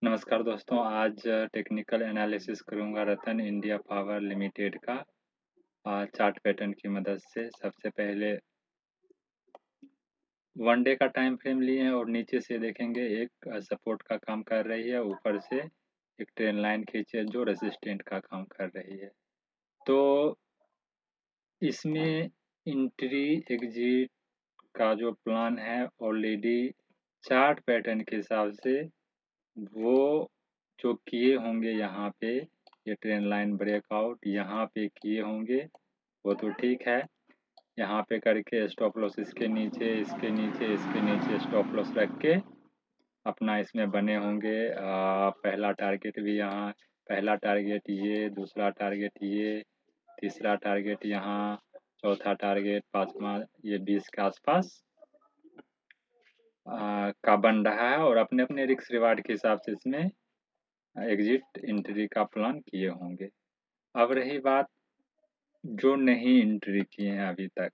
नमस्कार दोस्तों, आज टेक्निकल एनालिसिस करूँगा रतन इंडिया पावर लिमिटेड का चार्ट पैटर्न की मदद से। सबसे पहले 1 डे का टाइम फ्रेम लिए हैं और नीचे से देखेंगे एक सपोर्ट का काम कर रही है, ऊपर से एक ट्रेन लाइन खींचे जो रेजिस्टेंट का काम कर रही है। तो इसमें एंट्री एग्जिट का जो प्लान है ऑलरेडी चार्ट पैटर्न के हिसाब से वो जो किए होंगे यहाँ पे, ये ट्रेंड लाइन ब्रेकआउट यहाँ पे किए होंगे, वो तो ठीक है। यहाँ पे करके स्टॉप लॉस इसके नीचे, इसके नीचे, इसके नीचे स्टॉप लॉस रख के अपना इसमें बने होंगे। पहला टारगेट भी यहाँ, पहला टारगेट ये, दूसरा टारगेट ये, तीसरा टारगेट यहाँ, चौथा टारगेट, पाँचवा ये 20 के आसपास का बन रहा है और अपने-अपने रिस्क रिवार्ड के हिसाब से इसमें एग्जिट एंट्री का प्लान किए होंगे। अब रही बात जो नहीं एंट्री किए हैं अभी तक,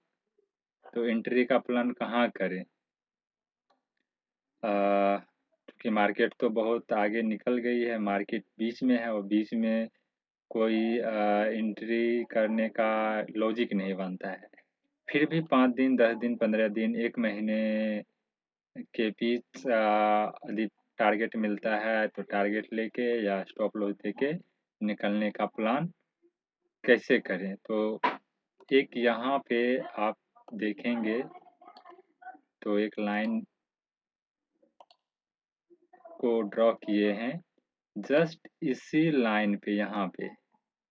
तो एंट्री का प्लान कहाँ करें? क्योंकि मार्केट तो बहुत आगे निकल गई है, मार्केट बीच में है और बीच में कोई एंट्री करने का लॉजिक नहीं बनता है। फिर भी 5 दिन, 10 दिन, 15 दिन, 1 महीने के बीच यदि टारगेट मिलता है तो टारगेट लेके या स्टॉप लॉस देके निकलने का प्लान कैसे करें? तो एक यहाँ पे आप देखेंगे तो एक लाइन को ड्रॉ किए हैं, जस्ट इसी लाइन पे यहाँ पे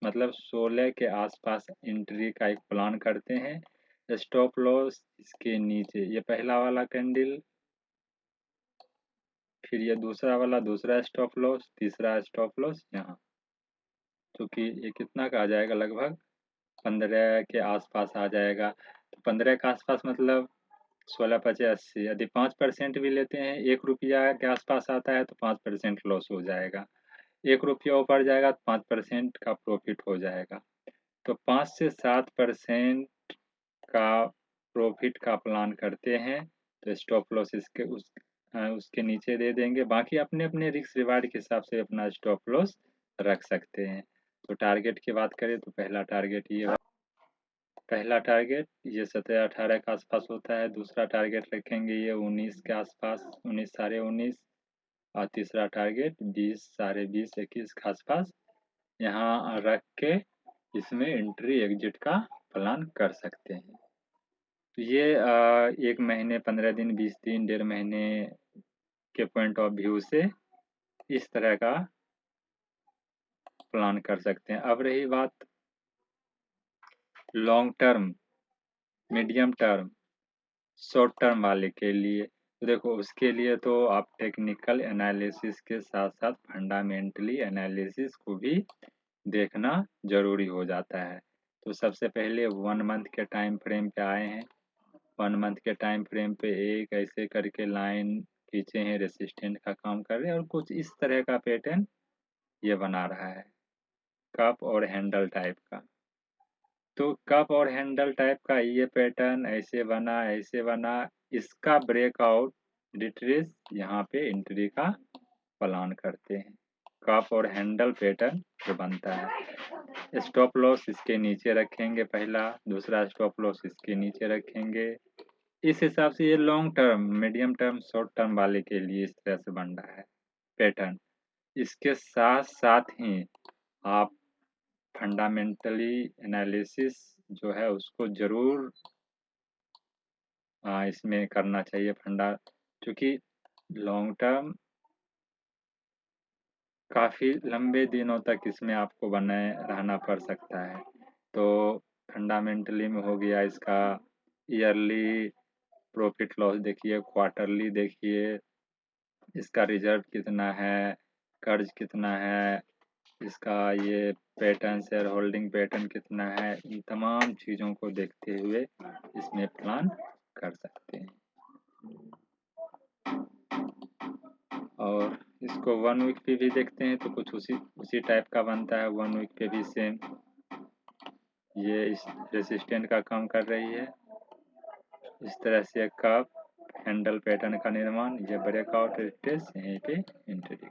मतलब 16 के आसपास एंट्री का एक प्लान करते हैं। स्टॉप लॉस इसके नीचे, ये पहला वाला कैंडल, फिर ये दूसरा वाला दूसरा स्टॉप लॉस, तीसरा स्टॉप लॉस यहाँ, क्योंकि ये कितना का आ जाएगा, लगभग 15 के आसपास आ जाएगा। तो 15 के आसपास मतलब 16 पचे 80, यदि 5% भी लेते हैं, 1 रुपया के आसपास आता है तो 5% लॉस हो जाएगा। 1 रुपया ऊपर जाएगा तो 5% का प्रॉफिट हो जाएगा। तो 5 से 7% का प्रॉफिट का प्लान करते हैं, तो स्टॉप लॉस उसके नीचे दे देंगे। बाकी अपने-अपने रिस्क रिवार्ड के हिसाब से अपना स्टॉप लॉस रख सकते हैं। तो टारगेट की बात करें तो पहला टारगेट ये, पहला टारगेट ये 17-18 के आसपास होता है, दूसरा टारगेट रखेंगे ये 19 के आसपास, 19 साढ़े 19, और तीसरा टारगेट 20 साढ़े 20 21 के आसपास यहाँ रख के इसमें एंट्री एग्जिट का प्लान कर सकते हैं। तो ये 1 महीने, 15 दिन, 20 दिन, डेढ़ महीने के पॉइंट ऑफ व्यू से इस तरह का प्लान कर सकते हैं। अब रही बात long term, medium term, short term वाले के लिए, तो देखो उसके लिए तो आप टेक्निकल एनालिसिस के साथ-साथ फंडामेंटली एनालिसिस को भी देखना ज़रूरी हो जाता है। तो सबसे पहले 1 मंथ के टाइम फ्रेम पे आए हैं। 1 मंथ के टाइम फ्रेम पे एक ऐसे करके लाइन खींचे हैं, रेसिस्टेंट का काम कर रहे हैं और कुछ इस तरह का पैटर्न ये बना रहा है, कप और हैंडल टाइप का। तो कप और हैंडल टाइप का ये पैटर्न ऐसे बना, इसका ब्रेकआउट रिट्रेस यहाँ पे एंट्री का प्लान करते हैं। कप और हैंडल पैटर्न जो बनता है, स्टॉप लॉस इसके नीचे रखेंगे पहला, दूसरा स्टॉप लॉस इसके नीचे रखेंगे। इस हिसाब से ये long term, medium term, short term वाले के लिए इस तरह से बन रहा है पैटर्न। इसके साथ-साथ ही आप फंडामेंटली एनालिसिस जो है उसको ज़रूर इसमें करना चाहिए क्योंकि लॉन्ग टर्म काफ़ी लंबे दिनों तक इसमें आपको बनाए रहना पड़ सकता है। तो फंडामेंटली में हो गया इसका ईयरली प्रॉफिट लॉस देखिए, क्वार्टरली देखिए, इसका रिजर्व कितना है, कर्ज कितना है, इसका ये पैटर्न, शेयर होल्डिंग पैटर्न कितना है, इन तमाम चीज़ों को देखते हुए इसमें प्लान कर सकते हैं। और इसको 1 वीक पे भी देखते हैं तो कुछ उसी टाइप का बनता है। 1 वीक पे भी सेम ये इस रेसिस्टेंट का काम कर रही है। इस तरह से कप हैंडल पैटर्न का निर्माण, ये ब्रेकआउट रिट्रेस, यहीं पे एंट्री कर